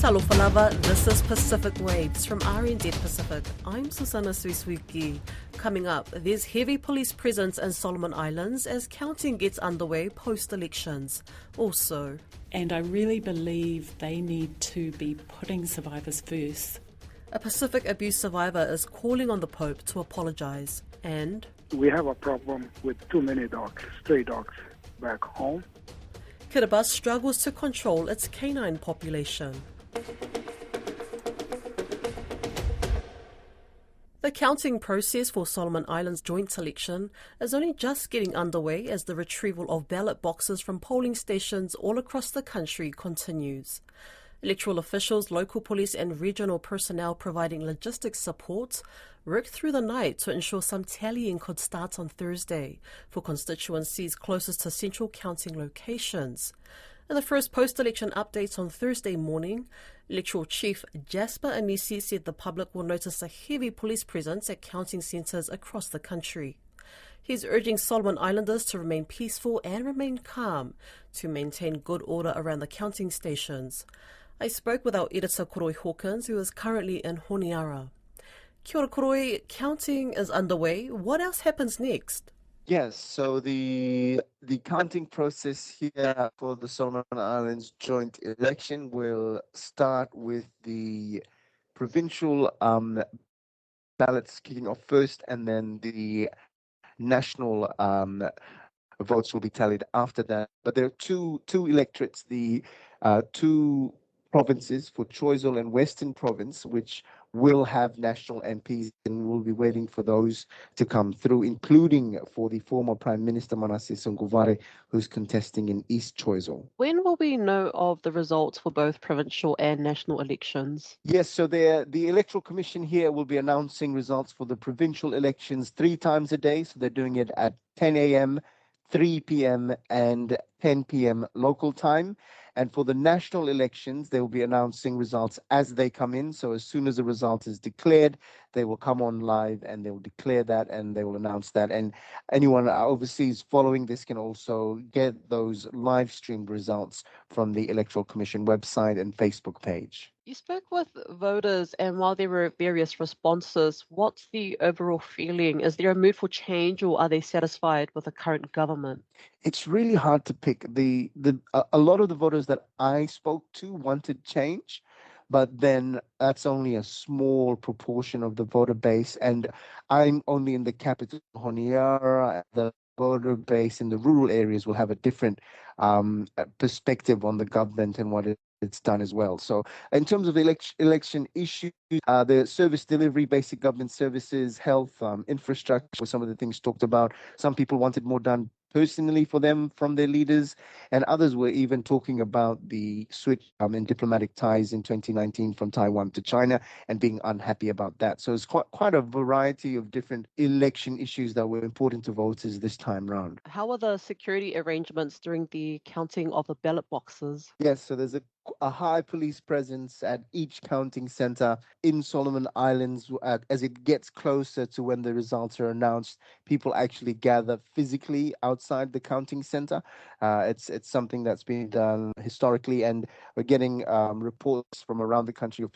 Salofalava, this is Pacific Waves from RNZ Pacific. I'm Susanna Suisuiki. Coming up, there's heavy police presence in Solomon Islands as counting gets underway post-elections. Also, and I really believe they need to be putting survivors first. A Pacific abuse survivor is calling on the Pope to apologise. And we have a problem with too many dogs, stray dogs, back home. Kiribati struggles to control its canine population. The counting process for Solomon Islands joint election is only just getting underway as the retrieval of ballot boxes from polling stations all across the country continues. Electoral officials, local police and regional personnel providing logistics support worked through the night to ensure some tallying could start on Thursday for constituencies closest to central counting locations. In the first post-election updates on Thursday morning, Electoral Chief Jasper Anisi said the public will notice a heavy police presence at counting centres across the country. He's urging Solomon Islanders to remain peaceful and remain calm to maintain good order around the counting stations. I spoke with our editor Koroi Hawkins, who is currently in Honiara. Kia ora Koroi, counting is underway. What else happens next? Yes, so the counting process here for the Solomon Islands joint election will start with the provincial ballots kicking off first, and then the national votes will be tallied after that. But there are two electorates, the two provinces for Choiseul and Western Province, which will have national MPs, and we'll be waiting for those to come through, including for the former Prime Minister Manasseh Songuvare, who's contesting in East Choiseul. When will we know of the results for both provincial and national elections? Yes, so the Electoral Commission here will be announcing results for the provincial elections 3 times a day. So they're doing it at 10 a.m., 3 p.m. and 10 p.m. local time. And for the national elections, they will be announcing results as they come in. So as soon as the result is declared, they will come on live and they will declare that and they will announce that. And anyone overseas following this can also get those live streamed results from the Electoral Commission website and Facebook page. You spoke with voters, and while there were various responses, what's the overall feeling? Is there a mood for change, or are they satisfied with the current government? It's really hard to pick. A lot of the voters that I spoke to wanted change, but then that's only a small proportion of the voter base, and I'm only in the capital, Honiara. The voter base in the rural areas will have a different perspective on the government and what it's done as well. So in terms of election issues, the service delivery, basic government services, health, infrastructure were some of the things talked about. Some people wanted more done personally for them from their leaders, and others were even talking about the switch in diplomatic ties in 2019 from Taiwan to China and being unhappy about that. So it's quite a variety of different election issues that were important to voters this time round. How are the security arrangements during the counting of the ballot boxes? Yes, so there's a high police presence at each counting center in Solomon Islands. As it gets closer to when the results are announced, people actually gather physically outside the counting center. It's something that's been done historically, and we're getting reports from around the country of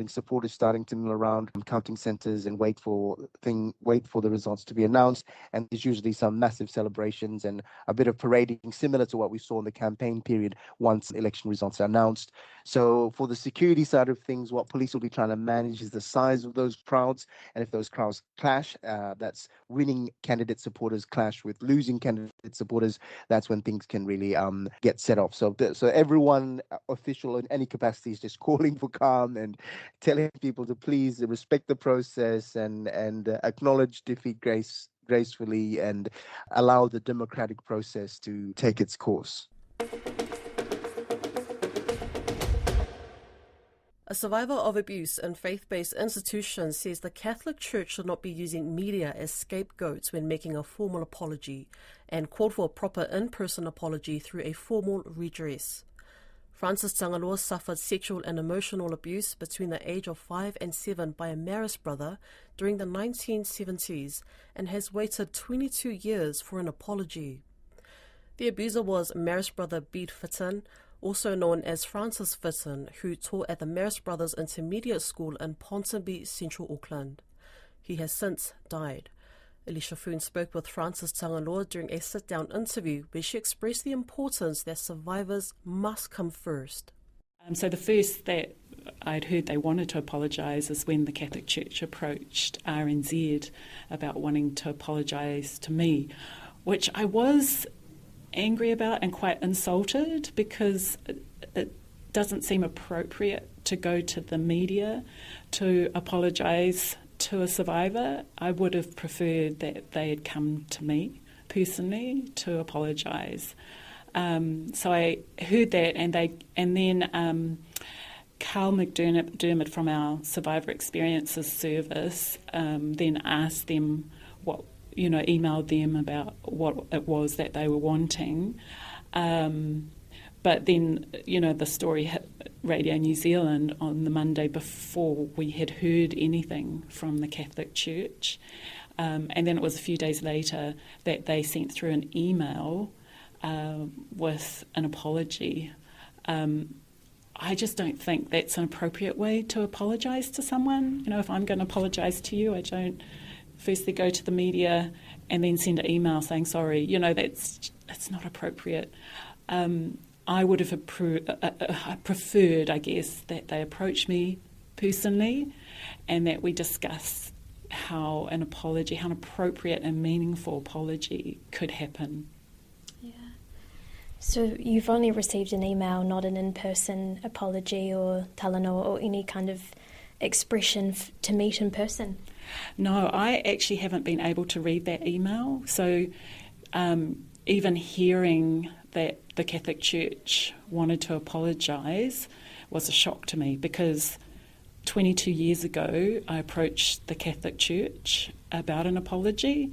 supporters starting to mill around counting centers and wait for the results to be announced. And there's usually some massive celebrations and a bit of parading, similar to what we saw in the campaign period once election results are announced. So for the security side of things, what police will be trying to manage is the size of those crowds. And if those crowds clash, that's winning candidate supporters clash with losing candidate supporters, that's when things can really get set off. So everyone official in any capacity is just calling for calm and telling people to please respect the process and acknowledge defeat gracefully and allow the democratic process to take its course. A survivor of abuse in faith-based institutions says the Catholic Church should not be using media as scapegoats when making a formal apology, and called for a proper in-person apology through a formal redress. Francis Tangaloa suffered sexual and emotional abuse between the age of 5 and 7 by a marist brother during the 1970s and has waited 22 years for an apology. The abuser was marist brother Bede Fitton, also known as Francis Fitton, who taught at the Marist Brothers Intermediate School in Ponsonby, Central Auckland. He has since died. Alicia Foon spoke with Frances Tangaloa during a sit-down interview where she expressed the importance that survivors must come first. So the first that I'd heard they wanted to apologise is when the Catholic Church approached RNZ about wanting to apologise to me, which I was angry about and quite insulted because it doesn't seem appropriate to go to the media to apologise to a survivor. I would have preferred that they had come to me personally to apologise. So I heard that, and then Carl McDermott from our Survivor Experiences Service then asked them emailed them about what it was that they were wanting. But then, the story hit Radio New Zealand on the Monday before we had heard anything from the Catholic Church. And then it was a few days later that they sent through an email with an apology. I just don't think that's an appropriate way to apologise to someone. If I'm going to apologise to you, I don't firstly go to the media and then send an email saying sorry. That's not appropriate. I would have preferred, I guess, that they approach me personally and that we discuss how an appropriate and meaningful apology could happen. Yeah. So you've only received an email, not an in-person apology or talanoa or any kind of expression to meet in person? No, I actually haven't been able to read that email. So even hearing that the Catholic Church wanted to apologise was a shock to me because 22 years ago I approached the Catholic Church about an apology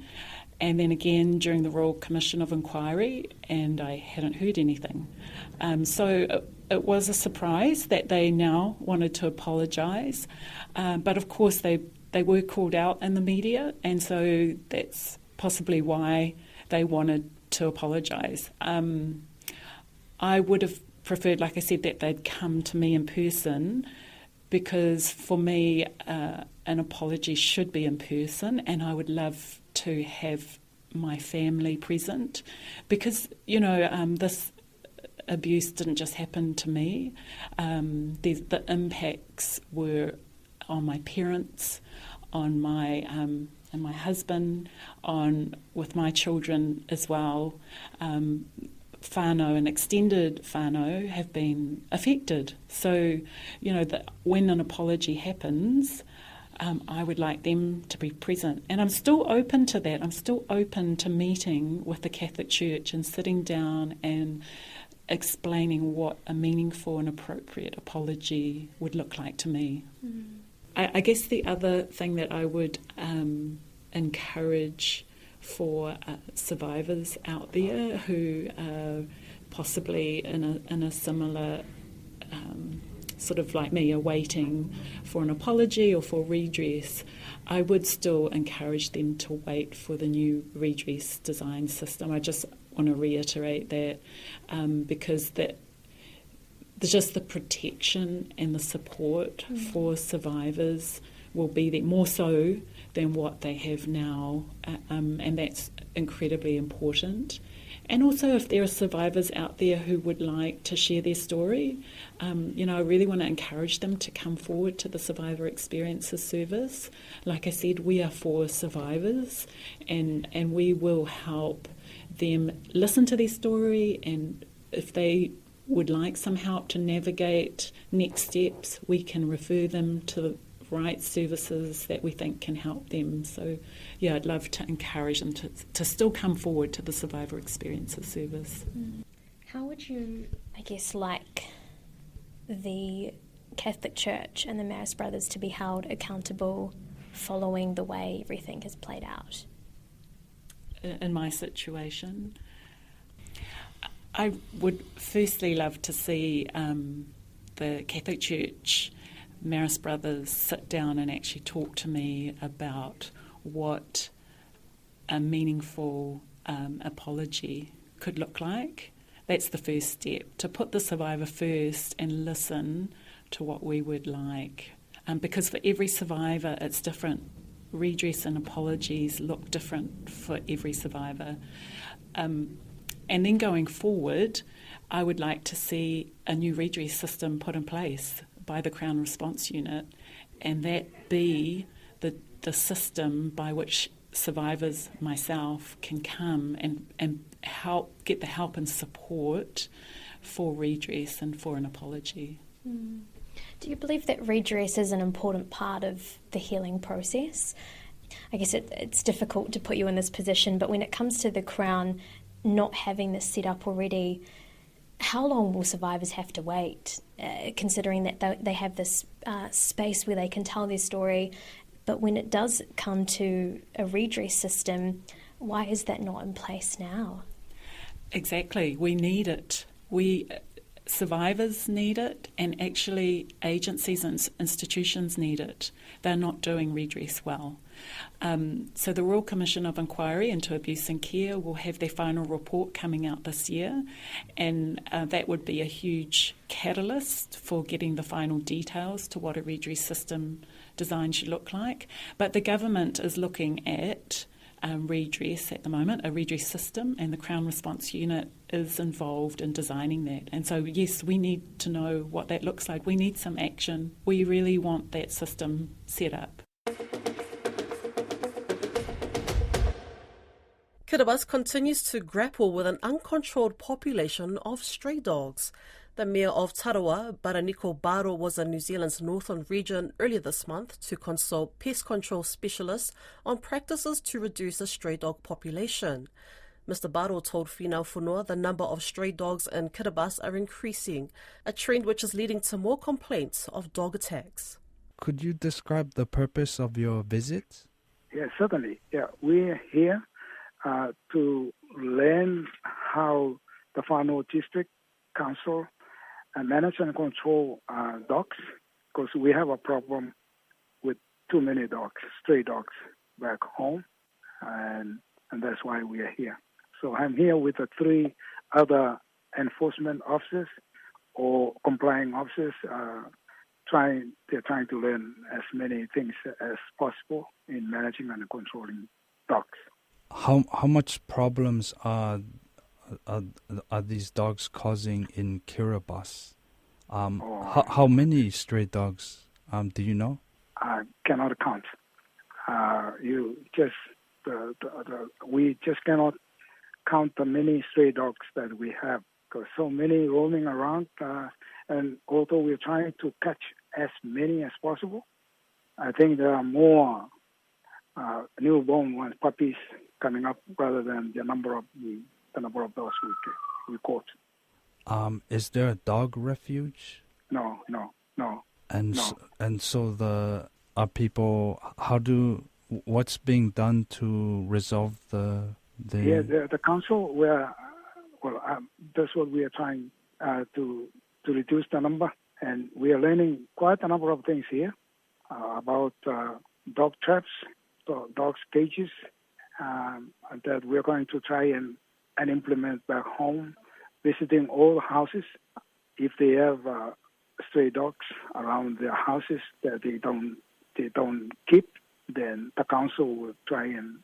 and then again during the Royal Commission of Inquiry, and I hadn't heard anything. So it was a surprise that they now wanted to apologise, but of course they were called out in the media, and so that's possibly why they wanted to apologise. I would have preferred, like I said, that they'd come to me in person because for me an apology should be in person, and I would love to have my family present because, this abuse didn't just happen to me. The impacts were on my parents, on my and my husband, with my children as well. Whānau and extended whānau have been affected. So, that when an apology happens, I would like them to be present. And I'm still open to that. I'm still open to meeting with the Catholic Church and sitting down and explaining what a meaningful and appropriate apology would look like to me. Mm. I guess the other thing that I would encourage for survivors out there who are possibly in a similar sort of like me, are waiting for an apology or for redress, I would still encourage them to wait for the new redress design system. I just want to reiterate that because that just the protection and the support for survivors will be there more so than what they have now, and that's incredibly important. And also if there are survivors out there who would like to share their story, I really want to encourage them to come forward to the Survivor Experiences Service. Like I said, we are for survivors, and we will help them listen to their story, and if they would like some help to navigate next steps, we can refer them to the right services that we think can help them. So, yeah, I'd love to encourage them to still come forward to the Survivor Experiences Service. How would you, I guess, like the Catholic Church and the Marist Brothers to be held accountable following the way everything has played out? In my situation, I would firstly love to see the Catholic Church, Marist Brothers sit down and actually talk to me about what a meaningful apology could look like. That's the first step, to put the survivor first and listen to what we would like. Because for every survivor, it's different. Redress and apologies look different for every survivor. And then going forward, I would like to see a new redress system put in place by the Crown Response Unit, and that be the system by which survivors, myself, can come and get the help and support for redress and for an apology. Do you believe that redress is an important part of the healing process? I guess it's difficult to put you in this position, but when it comes to the Crown not having this set up already, how long will survivors have to wait, considering that they have this space where they can tell their story? But when it does come to a redress system, why is that not in place now? Exactly. We need it. Survivors need it, and actually agencies and institutions need it. They're not doing redress well. So the Royal Commission of Inquiry into Abuse and Care will have their final report coming out this year, and that would be a huge catalyst for getting the final details to what a redress system design should look like. But the government is looking at redress at the moment, a redress system, and the Crown Response Unit is involved in designing that. And so, yes, we need to know what that looks like. We need some action. We really want that system set up. Kiribati continues to grapple with an uncontrolled population of stray dogs. The Mayor of Tarawa, Baraniko Baro, was in New Zealand's northern region earlier this month to consult pest control specialists on practices to reduce the stray dog population. Mr. Baro told Finau Whenua the number of stray dogs in Kiribati are increasing, a trend which is leading to more complaints of dog attacks. Could you describe the purpose of your visit? Yes, certainly. Yeah, we're here to learn how the Whanau District Council manage and control dogs, because we have a problem with too many dogs, stray dogs back home, and that's why we are here. So I'm here with the 3 other enforcement officers or complying officers. They're trying to learn as many things as possible in managing and controlling dogs. How much problems are these dogs causing in Kiribati? How many stray dogs do you know? I cannot count. We just cannot count the many stray dogs that we have, because so many roaming around. And although we're trying to catch as many as possible, I think there are more newborn ones, puppies, coming up rather than the number of dogs we caught. Is there a dog refuge? No. And no. And so people, what's being done to resolve the? Yeah, the council that's what we are trying to reduce the number, and we are learning quite a number of things here about dog traps, dogs cages, that we're going to try and implement back home, visiting all houses. If they have stray dogs around their houses that they don't keep, then the council will try and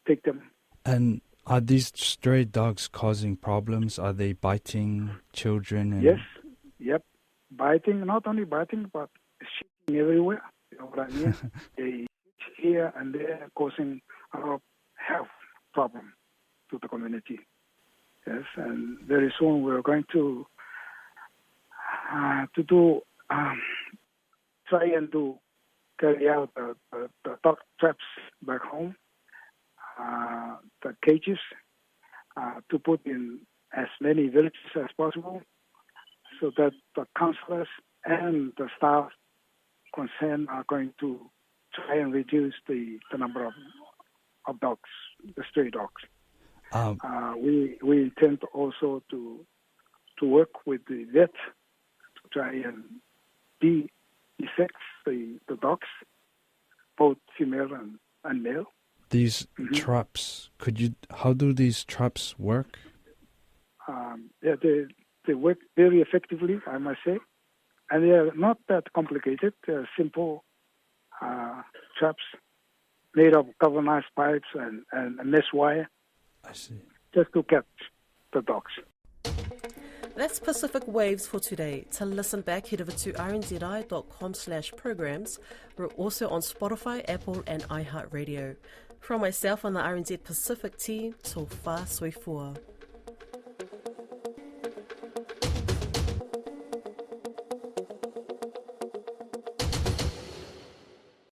take them. And are these stray dogs causing problems? Are they biting children? Yes, yep. Biting, not only biting, but shitting everywhere. You know what I mean? They shit here and there, causing a lot of health problem to the community. Yes, and very soon we're going to carry out the dog traps back home, the cages, to put in as many villages as possible, so that the councillors and the staff concerned are going to try and reduce the number of dogs, the stray dogs. We intend also to work with the vet to try and de-insect the dogs, both female and male. These traps, how do these traps work? they work very effectively, I must say. And they are not that complicated. They're simple traps made of galvanized pipes and mesh wire. I see. Just to catch the dogs. That's Pacific Waves for today. To listen back, head over to rnzi.com/programs. We're also on Spotify, Apple and iHeartRadio. From myself and the RNZ Pacific team, so far, soifua.